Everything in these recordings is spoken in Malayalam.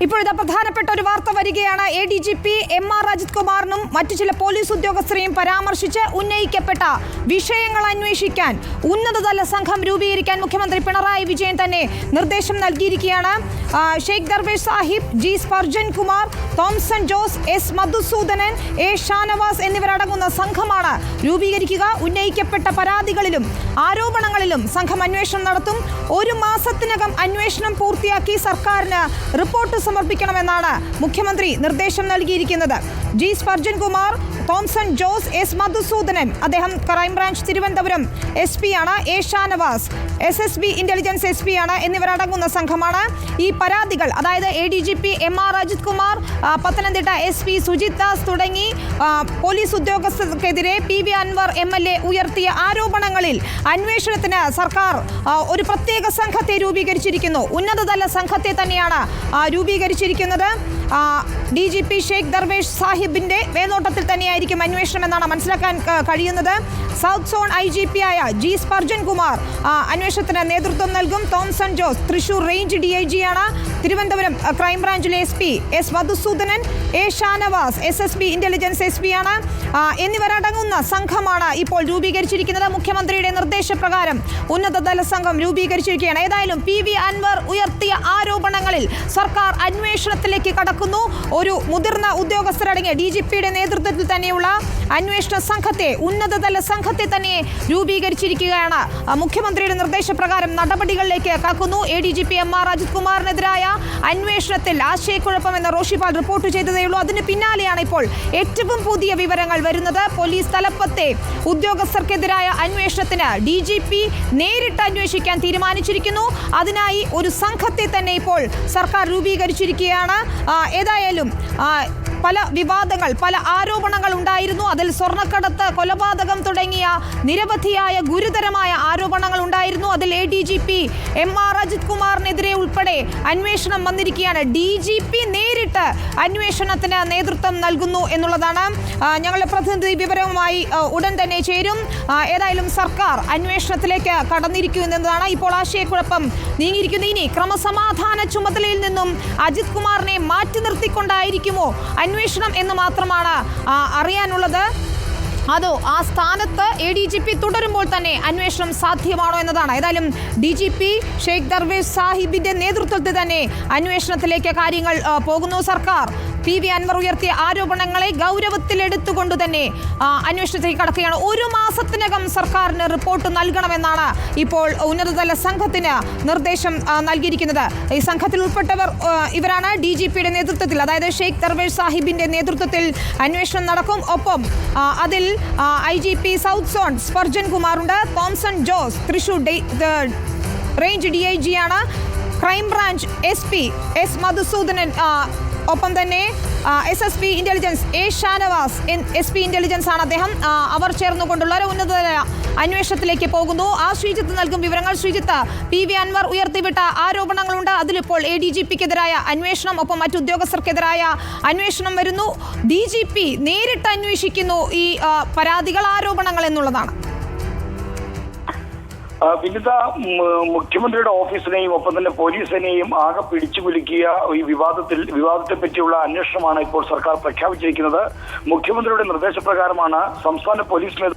ഇപ്പോഴത്തെ പ്രധാനപ്പെട്ട ഒരു വാർത്ത വരികയാണ്. ADGP MR അജിത് കുമാറിനും മറ്റു ചില പോലീസ് ഉദ്യോഗസ്ഥരെയും പരാമർശിച്ച് ഉന്നയിക്കപ്പെട്ട വിഷയങ്ങൾ അന്വേഷിക്കാൻ ഉന്നതതല സംഘം രൂപീകരിക്കാൻ മുഖ്യമന്ത്രി പിണറായി വിജയൻ തന്നെ നിർദ്ദേശം നൽകിയിരിക്കുകയാണ്. Sheikh Darvesh Sahib, G Spurgeon Kumar, Thomson Jose, S Madhusoodanan, A Shanavas എന്നിവരടങ്ങുന്ന സംഘമാണ് രൂപീകരിക്കുക. ഉന്നയിക്കപ്പെട്ട പരാതികളിലും ആരോപണങ്ങളിലും സംഘം അന്വേഷണം നടത്തും. 1 മാസത്തിനകം അന്വേഷണം പൂർത്തിയാക്കി സർക്കാരിന് റിപ്പോർട്ട് സമർപ്പിക്കണമെന്നാണ് മുഖ്യമന്ത്രി നിർദ്ദേശം നൽകിയിരിക്കുന്നത്. G Spurgeon Kumar, Thomson Jose, S Madhusoodanan, അദ്ദേഹം ക്രൈംബ്രാഞ്ച് തിരുവനന്തപുരം SP ആണ്, A Shanavas SSB intelligence SP ആണ് എന്നിവരടങ്ങുന്ന സംഘമാണ് ഈ പരാതികൾ, അതായത് ADGP MR Ajith Kumar, Pathanamthitta SP Sujith Das തുടങ്ങി പോലീസ് ഉദ്യോഗസ്ഥർക്കെതിരെ PV അൻവർ MLA ഉയർത്തിയ ആരോപണങ്ങളിൽ അന്വേഷണത്തിന് സർക്കാർ ഒരു പ്രത്യേക സംഘത്തെ രൂപീകരിച്ചിരിക്കുന്നു. ഉന്നതതല സംഘത്തെ തന്നെയാണ് രൂപീകരിച്ചിരിക്കുന്നത്. DGP ഷെയ്ഖ് ദർവേഷ് സാഹിബിന്റെ മേൽനോട്ടത്തിൽ തന്നെയായിരിക്കും അന്വേഷണം എന്നാണ് മനസ്സിലാക്കാൻ കഴിയുന്നത്. സൗത്ത് സോൺ IGP ആയ G സ്പർജൻ കുമാർ അന്വേഷണത്തിന് നേതൃത്വം നൽകും. തോംസൺ ജോസ് തൃശൂർ റേഞ്ച് DIG ആണ്. തിരുവനന്തപുരം ക്രൈംബ്രാഞ്ചിലെ SP S Madhusoodanan, A Shanavas SSB intelligence SP ആണ് എന്നിവരടങ്ങുന്ന സംഘമാണ് ഇപ്പോൾ രൂപീകരിച്ചിരിക്കുന്നത്. മുഖ്യമന്ത്രിയുടെ നിർദ്ദേശപ്രകാരം ഉന്നതതല സംഘം രൂപീകരിച്ചിരിക്കുകയാണ്. ഏതായാലും PV അൻവർ ഉയർത്തിയ ആരോപണങ്ങളിൽ സർക്കാർ അന്വേഷണത്തിലേക്ക് കടക്കുന്നു. ഒരു മുതിർന്ന ഉദ്യോഗസ്ഥരടങ്ങിയ DGPയുടെ നേതൃത്വത്തിൽ തന്നെയുള്ള അന്വേഷണ സംഘത്തെ, ഉന്നതതല സംഘത്തെ തന്നെ രൂപീകരിച്ചിരിക്കുകയാണ്. മുഖ്യമന്ത്രിയുടെ നിർദ്ദേശപ്രകാരം നടപടികളിലേക്ക് കടക്കുന്നു. ADGP MR അജിത് കുമാറിനെതിരായ അന്വേഷണത്തിൽ ആശയക്കുഴപ്പമെന്ന് റോഷിപാൽ റിപ്പോർട്ട് ചെയ്തതേയുള്ളൂ. അതിന് പിന്നാലെയാണ് ഇപ്പോൾ ഏറ്റവും പുതിയ വിവരങ്ങൾ വരുന്നത്. പോലീസ് തലപ്പത്തെ ഉദ്യോഗസ്ഥർക്കെതിരായ അന്വേഷണത്തിന് DGP നേരിട്ട് അന്വേഷിക്കാൻ തീരുമാനിച്ചിരിക്കുന്നു. അതിനായി ഒരു സംഘത്തെ തന്നെ ഇപ്പോൾ സർക്കാർ രൂപീകരിച്ചിരിക്കുകയാണ്. ഏതായാലും പല വിവാദങ്ങൾ, പല ആരോപണങ്ങൾ ഉണ്ടായിരുന്നു. അതിൽ സ്വർണ്ണക്കടത്ത്, കൊലപാതകം തുടങ്ങിയ നിരവധിയായ ഗുരുതരമായ ആരോപണങ്ങൾ ഉണ്ടായിരുന്നു. അതിൽ ADGP MR അജിത് കുമാറിനെതിരെ ഉൾപ്പെടെ അന്വേഷണം വന്നിരിക്കുകയാണ്. DGP നേരിട്ട് അന്വേഷണത്തിന് നേതൃത്വം നൽകുന്നു എന്നുള്ളതാണ്. ഞങ്ങളുടെ പ്രതിനിധി വിവരവുമായി ഉടൻ തന്നെ ചേരും. ഏതായാലും സർക്കാർ അന്വേഷണത്തിലേക്ക് കടന്നിരിക്കുന്നതാണ്. ഇപ്പോൾ ആശയക്കുഴപ്പം നീങ്ങിയിരിക്കുന്നു. ഇനി ക്രമസമാധാന ചുമതലയിൽ നിന്നും അജിത് കുമാറിനെ മാറ്റി നിർത്തിക്കൊണ്ടായിരിക്കുമോ അന്വേഷണം എന്ന് മാത്രമാണ് അറിയാനുള്ളത്. അതോ ആ സ്ഥാനത്ത് ADGP തുടരുമ്പോൾ തന്നെ അന്വേഷണം സാധ്യമാണോ എന്നതാണ്. ഏതായാലും DGP ഷെയ്ഖ് ദർവേഷ് സാഹിബിന്റെ നേതൃത്വത്തിൽ തന്നെ അന്വേഷണത്തിലേക്ക് കാര്യങ്ങൾ പോകുന്നു. സർക്കാർ PV അൻവർ ഉയർത്തിയ ആരോപണങ്ങളെ ഗൗരവത്തിലെടുത്തുകൊണ്ട് തന്നെ അന്വേഷണത്തിലേക്ക് കടക്കുകയാണ്. 1 മാസത്തിനകം സർക്കാരിന് റിപ്പോർട്ട് നൽകണമെന്നാണ് ഇപ്പോൾ ഉന്നതതല സംഘത്തിന് നിർദ്ദേശം നൽകിയിരിക്കുന്നത്. ഈ സംഘത്തിൽ ഉൾപ്പെട്ടവർ ഇവരാണ്. DGPയുടെ നേതൃത്വത്തിൽ, അതായത് ഷെയ്ഖ് ദർവേഷ് സാഹിബിന്റെ നേതൃത്വത്തിൽ അന്വേഷണം നടക്കും. ഒപ്പം അതിൽ IGP സൗത്ത് സോൺ സ്പർജൻ കുമാറുണ്ട്. തോംസൺ ജോസ് തൃശൂർ റേഞ്ച് DIG ആണ്. ക്രൈംബ്രാഞ്ച് SP S മധുസൂദനൻ, ഒപ്പം തന്നെ SSB intelligence A Shanavas SP intelligence ആണ് അദ്ദേഹം. അവർ ചേർന്നുകൊണ്ടുള്ള ഒരു ഉന്നതതല അന്വേഷണത്തിലേക്ക് പോകുന്നു. ശ്രീജിത്ത് നൽകും വിവരങ്ങൾ. ശ്രീജിത്ത്, PV അൻവർ ഉയർത്തിവിട്ട ആരോപണങ്ങളുണ്ട്. അതിലിപ്പോൾ ADGPക്കെതിരായ അന്വേഷണം, ഒപ്പം മറ്റു ഉദ്യോഗസ്ഥർക്കെതിരായ അന്വേഷണം വരുന്നു. DGP നേരിട്ട് അന്വേഷിക്കുന്നു ഈ പരാതികൾ, ആരോപണങ്ങൾ എന്നുള്ളതാണ്. വിനിത, മുഖ്യമന്ത്രിയുടെ ഓഫീസിനെയും ഒപ്പം തന്നെ പോലീസിനെയും ആകെ പിടിച്ചു കുലുക്കിയ ഈ വിവാദത്തെ പറ്റിയുള്ള അന്വേഷണമാണ് ഇപ്പോൾ സർക്കാർ പ്രഖ്യാപിച്ചിരിക്കുന്നത്. മുഖ്യമന്ത്രിയുടെ നിർദ്ദേശപ്രകാരമാണ് സംസ്ഥാന പോലീസ്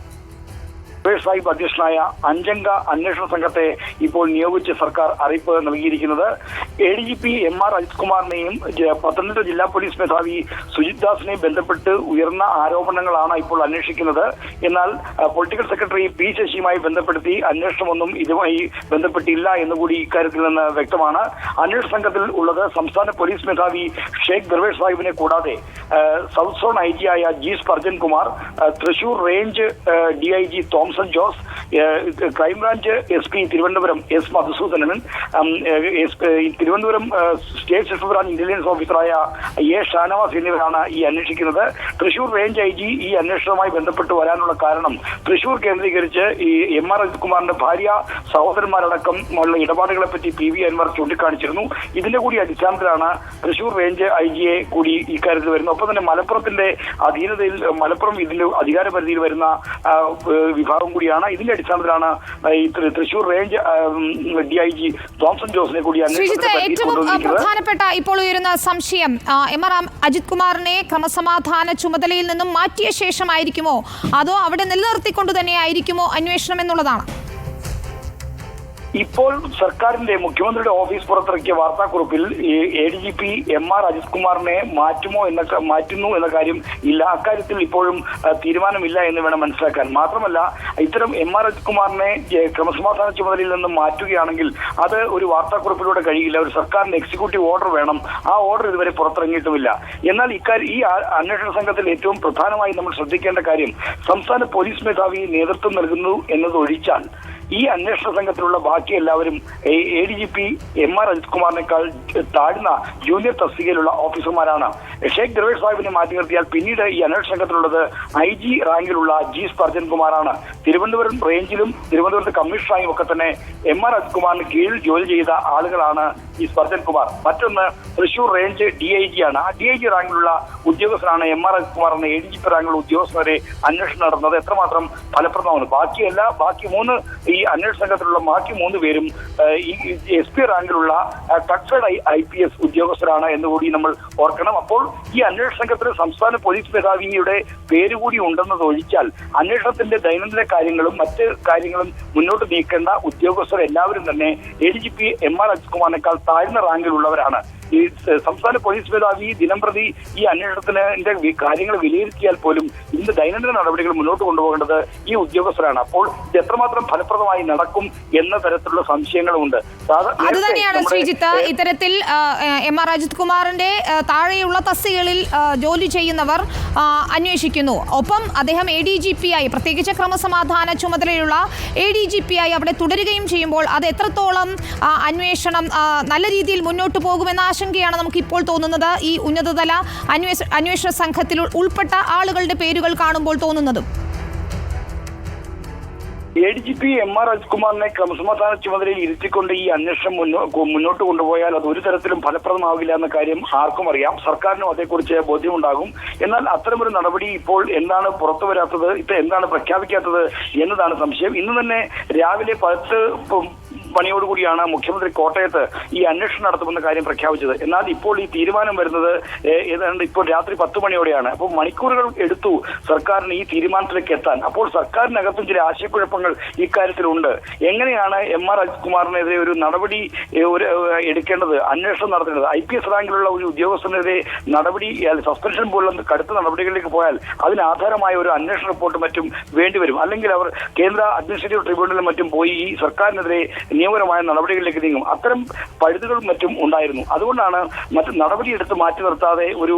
സാഹിബ് അധ്യക്ഷനായ 5-അംഗ അന്വേഷണ സംഘത്തെ ഇപ്പോൾ നിയോഗിച്ച് സർക്കാർ അറിയിപ്പ് നൽകിയിരിക്കുന്നത്. ADGP MR അജിത് കുമാറിനെയും പത്തനംതിട്ട ജില്ലാ പോലീസ് മേധാവി സുജിത് ദാസിനെയും ബന്ധപ്പെട്ട് ഉയർന്ന ആരോപണങ്ങളാണ് ഇപ്പോൾ അന്വേഷിക്കുന്നത്. എന്നാൽ പൊളിറ്റിക്കൽ സെക്രട്ടറി P ശശിയുമായി ബന്ധപ്പെടുത്തി അന്വേഷണമൊന്നും ഇതുമായി ബന്ധപ്പെട്ടില്ല എന്നുകൂടി ഇക്കാര്യത്തിൽ നിന്ന് വ്യക്തമാണ്. അന്വേഷണ സംഘത്തിൽ ഉള്ളത് സംസ്ഥാന പോലീസ് മേധാവി ഷെയ്ഖ് ദർവേഷ് സാഹിബിനെ കൂടാതെ സൗത്ത് സോൺ IG ആയ G Spurgeon Kumar, Thrissur range DIG Thomson Jose, crime branch SP Thiruvananthapuram S Madhusoodanan, Thiruvananthapuram state special branch intelligence ഓഫീസറായ എ ഷാനവാസ് എന്നിവരാണ് ഈ അന്വേഷിക്കുന്നത്. തൃശൂർ റേഞ്ച് IG ഈ അന്വേഷണവുമായി ബന്ധപ്പെട്ട് വരാനുള്ള കാരണം തൃശൂർ കേന്ദ്രീകരിച്ച് ഈ MR അജിത് കുമാറിന്റെ ഭാര്യ സഹോദരന്മാരടക്കം ഉള്ള ഇടപാടുകളെ പറ്റി PV അൻവർ ചൂണ്ടിക്കാണിച്ചിരുന്നു. ഇതിന്റെ കൂടി അടിസ്ഥാനത്തിലാണ് തൃശൂർ റേഞ്ച് IG കൂടി ഇക്കാര്യത്തിൽ വരുന്നത്. ഒപ്പം തന്നെ മലപ്പുറത്തിന്റെ അധീനതയിൽ മലപ്പുറം ഇതിന്റെ അധികാര പരിധിയിൽ വരുന്ന വിഭാഗം കൂടിയാണ്. ഇതിന്റെ അടിസ്ഥാനത്തിലാണ് ഈ തൃശൂർ റേഞ്ച് DIG തോംസൺ ജോസിനെ കൂടി ഏറ്റവും പ്രധാനപ്പെട്ട ഇപ്പോൾ ഉയരുന്ന സംശയം MR അജിത് കുമാറിനെ ക്രമസമാധാന ചുമതലയിൽ നിന്നും മാറ്റിയ ശേഷമായിരിക്കുമോ അതോ അവിടെ നിലനിർത്തിക്കൊണ്ട് തന്നെ ആയിരിക്കുമോ അന്വേഷണം എന്നുള്ളതാണ്. ഇപ്പോൾ സർക്കാരിന്റെ മുഖ്യമന്ത്രിയുടെ ഓഫീസ് പുറത്തിറക്കിയ വാർത്താക്കുറിപ്പിൽ ADGP MR അജിത് കുമാറിനെ മാറ്റുന്നു എന്ന കാര്യം ഇല്ല. അക്കാര്യത്തിൽ ഇപ്പോഴും തീരുമാനമില്ല എന്ന് വേണം മനസ്സിലാക്കാൻ. മാത്രമല്ല ഇത്തരം MR അജിത് കുമാറിനെ ക്രമസമാധാന ചുമതലയിൽ നിന്ന് മാറ്റുകയാണെങ്കിൽ അത് ഒരു വാർത്താക്കുറിപ്പിലൂടെ കഴിയില്ല. ഒരു സർക്കാരിന്റെ എക്സിക്യൂട്ടീവ് ഓർഡർ വേണം. ആ ഓർഡർ ഇതുവരെ പുറത്തിറങ്ങിയിട്ടുമില്ല. എന്നാൽ ഈ അന്വേഷണ സംഘത്തിൽ ഏറ്റവും പ്രധാനമായി നമ്മൾ ശ്രദ്ധിക്കേണ്ട കാര്യം സംസ്ഥാന പോലീസ് മേധാവി നേതൃത്വം നൽകുന്നു എന്നതൊഴിച്ചാൽ ഈ അന്വേഷണ സംഘത്തിലുള്ള ബാക്കി എല്ലാവരും ADGP MR അജിത് കുമാറിനേക്കാൾ താഴ്ന്ന ജൂനിയർ തസ്തികയിലുള്ള ഓഫീസർമാരാണ്. ഷേഖ് ദർവേഷ് സാഹിബിനെ മാറ്റി നിർത്തിയാൽ പിന്നീട് ഈ അന്വേഷണ സംഘത്തിലുള്ളത് IG റാങ്കിലുള്ള G സ്പർജൻ കുമാറാണ്. തിരുവനന്തപുരം റേഞ്ചിലും തിരുവനന്തപുരത്ത് കമ്മീഷണറായും ഒക്കെ തന്നെ MR അജിത് കുമാറിന് കീഴിൽ ജോലി ചെയ്ത ആളുകളാണ് ഈ സ്പർജൻ കുമാർ. മറ്റൊന്ന് തൃശൂർ റേഞ്ച് DIG ആണ്. ആ DIG റാങ്കിലുള്ള ഉദ്യോഗസ്ഥരാണ് MR അജിത് കുമാർ എന്ന ADGP റാങ്കിലുള്ള ഉദ്യോഗസ്ഥരെ അന്വേഷണം നടന്നത് എത്രമാത്രം ഫലപ്രദമാണ്. ബാക്കി മൂന്ന് ഈ അന്വേഷണ സംഘത്തിലുള്ള ബാക്കി 3 പേരും ഈ SP റാങ്കിലുള്ള ടക്സഡ് IPS ഉദ്യോഗസ്ഥരാണ് എന്നുകൂടി നമ്മൾ ഓർക്കണം. അപ്പോൾ ഈ അന്വേഷണ സംഘത്തിൽ സംസ്ഥാന പോലീസ് മേധാവിയുടെ പേരുകൂടി ഉണ്ടെന്നത് ഒഴിച്ചാൽ അന്വേഷണത്തിന്റെ ദൈനംദിന കാര്യങ്ങളും മറ്റ് കാര്യങ്ങളും മുന്നോട്ട് നീക്കേണ്ട ഉദ്യോഗസ്ഥർ എല്ലാവരും തന്നെ ADGP MR അജിത് കുമാറിനേക്കാൾ താഴ്ന്ന റാങ്കിലുള്ളവരാണ്. ഈ സംസ്ഥാന പോലീസ് മേധാവി ദിനംപ്രതി ഈ അന്വേഷണത്തിന്റെ കാര്യങ്ങൾ വിലയിരുത്തിയാൽ പോലും ഇതിന്റെ ദൈനംദിന നടപടികൾ മുന്നോട്ട് കൊണ്ടുപോകേണ്ടത് ഈ ഉദ്യോഗസ്ഥരാണ്. അപ്പോൾ ഇത് എത്രമാത്രം ഫലപ്രദമായി നടക്കും എന്ന തരത്തിലുള്ള സംശയങ്ങളുമുണ്ട്. അതുതന്നെയാണ് ശ്രീജിത്ത് ഇത്തരത്തിൽ MR അജിത് കുമാറിന്റെ താഴെയുള്ള തസ്തികകളിൽ ജോലി ചെയ്യുന്നവർ അന്വേഷിക്കുന്നു. ഒപ്പം അദ്ദേഹം ADGP ആയി പ്രത്യേകിച്ച് ക്രമസമാധാന ചുമതലയുള്ള ADGP ആയി അവിടെ തുടരുകയും ചെയ്യുമ്പോൾ അത് എത്രത്തോളം അന്വേഷണം നല്ല രീതിയിൽ മുന്നോട്ട് പോകുമെന്ന ആശങ്കയാണ് നമുക്ക് ഇപ്പോൾ തോന്നുന്നത്. ഈ ഉന്നതതല അന്വേഷണ സംഘത്തിൽ ഉൾപ്പെട്ട ആളുകളുടെ പേരുകൾ കാണുമ്പോൾ തോന്നുന്നതും ADGP MR അജിത് കുമാറിനെ ക്രമസമാധാന ചുമതലയിൽ ഇരുത്തിക്കൊണ്ട് ഈ അന്വേഷണം മുന്നോട്ട് കൊണ്ടുപോയാൽ അത് ഒരു തരത്തിലും ഫലപ്രദമാകില്ല എന്ന കാര്യം ആർക്കും അറിയാം. സർക്കാരിനും അതേക്കുറിച്ച് ബോധ്യമുണ്ടാകും. എന്നാൽ അത്തരമൊരു നടപടി ഇപ്പോൾ എന്താണ് പുറത്തു വരാത്തത്, എന്താണ് പ്രഖ്യാപിക്കാത്തത് എന്നതാണ് സംശയം. ഇന്ന് തന്നെ രാവിലെ 10 മണിയോടുകൂടിയാണ് മുഖ്യമന്ത്രി കോട്ടയത്ത് ഈ അന്വേഷണം നടത്തുമെന്ന കാര്യം പ്രഖ്യാപിച്ചത്. എന്നാൽ ഇപ്പോൾ ഈ തീരുമാനം വരുന്നത് ഏതാണ്ട് ഇപ്പോൾ രാത്രി 10 മണിയോടെയാണ്. അപ്പോൾ മണിക്കൂറുകൾ എടുത്തു സർക്കാരിന് ഈ തീരുമാനത്തിലേക്ക് എത്താൻ. അപ്പോൾ സർക്കാരിനകത്തും ചില ആശയക്കുഴപ്പങ്ങൾ ഇക്കാര്യത്തിലുണ്ട്. എങ്ങനെയാണ് MR അജിത് കുമാറിനെതിരെ ഒരു നടപടി എടുക്കേണ്ടത്, അന്വേഷണം നടത്തേണ്ടത്? IPS റാങ്കിലുള്ള ഒരു ഉദ്യോഗസ്ഥനെതിരെ നടപടി സസ്പെൻഷൻ പോലുള്ള കടുത്ത നടപടികളിലേക്ക് പോയാൽ അതിനാധാരമായ ഒരു അന്വേഷണ റിപ്പോർട്ട് മറ്റും വേണ്ടിവരും. അല്ലെങ്കിൽ അവർ കേന്ദ്ര അഡ്മിനിസ്ട്രേറ്റീവ് ട്രിബ്യൂണലിലും മറ്റും പോയി ഈ സർക്കാരിനെതിരെ നിയമപരമായ നടപടികളിലേക്ക് നീങ്ങും. അത്തരം പഴുതുകളും മറ്റും ഉണ്ടായിരുന്നു. അതുകൊണ്ടാണ് മറ്റ് നടപടിയെടുത്ത് മാറ്റി നിർത്താതെ ഒരു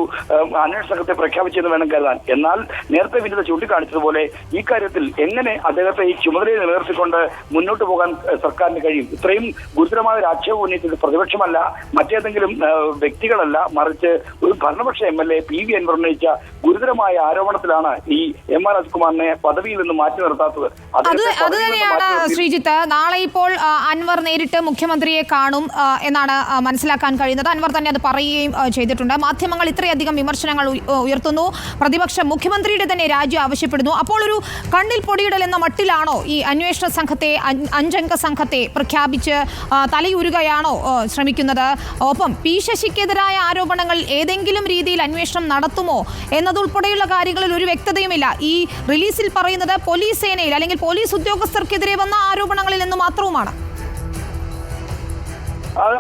അന്വേഷണ സംഘത്തെ പ്രഖ്യാപിച്ചെന്ന് വേണം കരുതാൻ. എന്നാൽ നേരത്തെ വിനിത ചൂണ്ടിക്കാണിച്ചതുപോലെ ഈ കാര്യത്തിൽ എങ്ങനെ അദ്ദേഹത്തെ ഈ ചുമതലയെ നിലനിർത്തിക്കൊണ്ട് മുന്നോട്ട് പോകാൻ സർക്കാരിന് കഴിയും? ഇത്രയും ഗുരുതരമായ ഒരു ആക്ഷേപം ഉന്നയിച്ചത് പ്രതിപക്ഷമല്ല, മറ്റേതെങ്കിലും വ്യക്തികളല്ല, മറിച്ച് ഒരു ഭരണപക്ഷ MLA PV അൻവർ ഉന്നയിച്ച ഗുരുതരമായ ആരോപണത്തിലാണ് ഈ MR അജിത് കുമാറിനെ പദവിയിൽ നിന്ന് മാറ്റി നിർത്താത്തത്. അത് തന്നെയാണ് ശ്രീജിത്ത്. നാളെ ഇപ്പോൾ അൻവർ നേരിട്ട് മുഖ്യമന്ത്രിയെ കാണും എന്നാണ് മനസ്സിലാക്കാൻ കഴിയുന്നത്. അൻവർ തന്നെ അത് പറയുകയും ചെയ്തിട്ടുണ്ട്. മാധ്യമങ്ങൾ ഇത്രയധികം വിമർശനങ്ങൾ ഉയർത്തുന്നു, പ്രതിപക്ഷം മുഖ്യമന്ത്രിയുടെ തന്നെ രാജി ആവശ്യപ്പെടുന്നു. അപ്പോൾ ഒരു കണ്ണിൽ പൊടിയിടൽ എന്ന മട്ടിലാണോ ഈ അന്വേഷണ സംഘത്തെ 5 അംഗ സംഘത്തെ പ്രഖ്യാപിച്ച് തലയുരുകയാണോ ശ്രമിക്കുന്നത്? ഒപ്പം P ശശിക്കെതിരായ ആരോപണങ്ങൾ ഏതെങ്കിലും രീതിയിൽ അന്വേഷണം നടത്തുമോ എന്നതുൾപ്പെടെയുള്ള കാര്യങ്ങളിൽ ഒരു വ്യക്തതയുമില്ല. ഈ റിലീസിൽ പറയുന്നത് പോലീസ് സേനയിൽ അല്ലെങ്കിൽ പോലീസ് ഉദ്യോഗസ്ഥർക്കെതിരെ വന്ന ആരോപണങ്ങളിൽ നിന്ന് മാത്രവുമാണ്.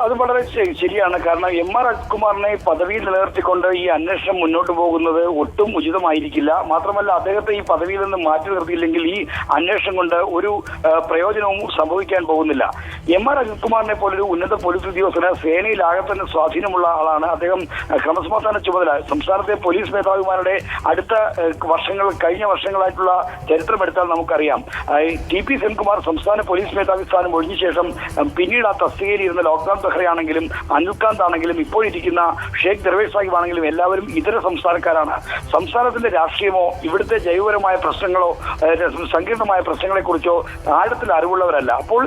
അത് വളരെ ശരിയാണ്. കാരണം MR അജിത് കുമാറിനെ പദവിയിൽ നിലനിർത്തിക്കൊണ്ട് ഈ അന്വേഷണം മുന്നോട്ട് പോകുന്നത് ഒട്ടും ഉചിതമായിരിക്കില്ല. മാത്രമല്ല അദ്ദേഹത്തെ ഈ പദവിയിൽ നിന്ന് മാറ്റി നിർത്തിയില്ലെങ്കിൽ ഈ അന്വേഷണം കൊണ്ട് ഒരു പ്രയോജനവും സംഭവിക്കാൻ പോകുന്നില്ല. MR അജിത് കുമാറിനെ പോലൊരു ഉന്നത പോലീസ് ഉദ്യോഗസ്ഥന് സേനയിലാകെ തന്നെ സ്വാധീനമുള്ള ആളാണ്. അദ്ദേഹം ക്രമസമാധാന ചുമതല സംസ്ഥാനത്തെ പോലീസ് മേധാവിമാരുടെ അടുത്ത കഴിഞ്ഞ വർഷങ്ങളായിട്ടുള്ള ചരിത്രമെടുത്താൽ നമുക്കറിയാം. TP സെൻകുമാർ സംസ്ഥാന പോലീസ് മേധാവി സ്ഥാനം ഒഴിഞ്ഞ ശേഷം പിന്നീട് ആ തസ്തികയിൽ ഇരുന്ന ലോക്നാഥ് ബെഹ്റയാണെങ്കിലും അനിൽകാന്ത് ആണെങ്കിലും ഇപ്പോഴിരിക്കുന്ന ഷേഖ് ദർവേഷ് സാഹിബ് ആണെങ്കിലും എല്ലാവരും ഇതര സംസ്ഥാനക്കാരാണ്. സംസ്ഥാനത്തിന്റെ രാഷ്ട്രീയമോ ഇവിടുത്തെ ജൈവപരമായ പ്രശ്നങ്ങളോ സങ്കീർണമായ പ്രശ്നങ്ങളെ കുറിച്ചോ ആഴത്തിൽ അറിവുള്ളവരല്ല. അപ്പോൾ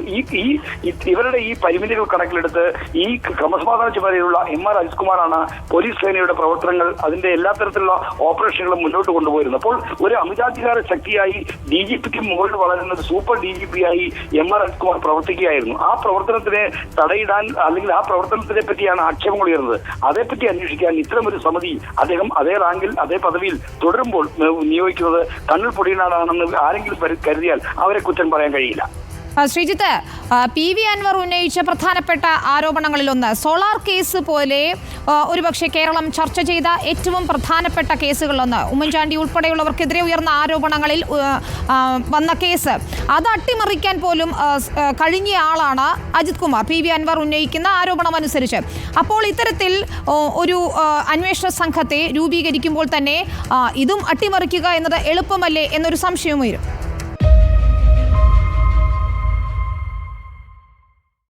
ഇവരുടെ ഈ പരിമിതികൾ കണക്കിലെടുത്ത് ഈ ക്രമസമാധാന ചുമതലയുള്ള MR അജിത് കുമാറാണ് പോലീസ് സേനയുടെ പ്രവർത്തനങ്ങൾ അതിന്റെ എല്ലാ തരത്തിലുള്ള ഓപ്പറേഷനുകളും മുന്നോട്ട് കൊണ്ടുപോയിരുന്നത്. അപ്പോൾ ഒരു അമിതാധികാര ശക്തിയായി DGPക്ക് മുകളിൽ വളരുന്നത് സൂപ്പർ DGP ആയി MR അജിത് കുമാർ പ്രവർത്തിക്കുകയായിരുന്നു. ആ പ്രവർത്തനത്തിനെ തടയിടാൻ അല്ലെങ്കിൽ ആ പ്രവർത്തനത്തിനെ പറ്റിയാണ് ആക്ഷേപങ്ങൾ ഉയർന്നത്. അതേപ്പറ്റി അന്വേഷിക്കാൻ ഇത്തരമൊരു സമിതി അദ്ദേഹം അതേ റാങ്കിൽ അതേ പദവിയിൽ തുടരുമ്പോൾ നിയോഗിക്കുന്നത് കണ്ണിൽ പൊടിയിടാനാണെന്ന് ആരെങ്കിലും കരുതിയാൽ അവരെ കുറ്റം പറയാൻ കഴിയില്ല. ശ്രീജിത്ത്, PV അൻവർ ഉന്നയിച്ച പ്രധാനപ്പെട്ട ആരോപണങ്ങളിലൊന്ന് സോളാർ കേസ് പോലെ ഒരുപക്ഷെ കേരളം ചർച്ച ചെയ്ത ഏറ്റവും പ്രധാനപ്പെട്ട കേസുകളിലൊന്ന് ഉമ്മൻചാണ്ടി ഉൾപ്പെടെയുള്ളവർക്കെതിരെ ഉയർന്ന ആരോപണങ്ങളിൽ വന്ന കേസ് അത് അട്ടിമറിക്കാൻ പോലും കഴിഞ്ഞ ആളാണ് അജിത് കുമാർ. PV അൻവർ ഉന്നയിക്കുന്ന ആരോപണം അനുസരിച്ച് അപ്പോൾ ഇത്തരത്തിൽ ഒരു അന്വേഷണ സംഘത്തെ രൂപീകരിക്കുമ്പോൾ തന്നെ ഇതും അട്ടിമറിക്കുക എന്നത് എളുപ്പമല്ലേ എന്നൊരു സംശയവും വരും.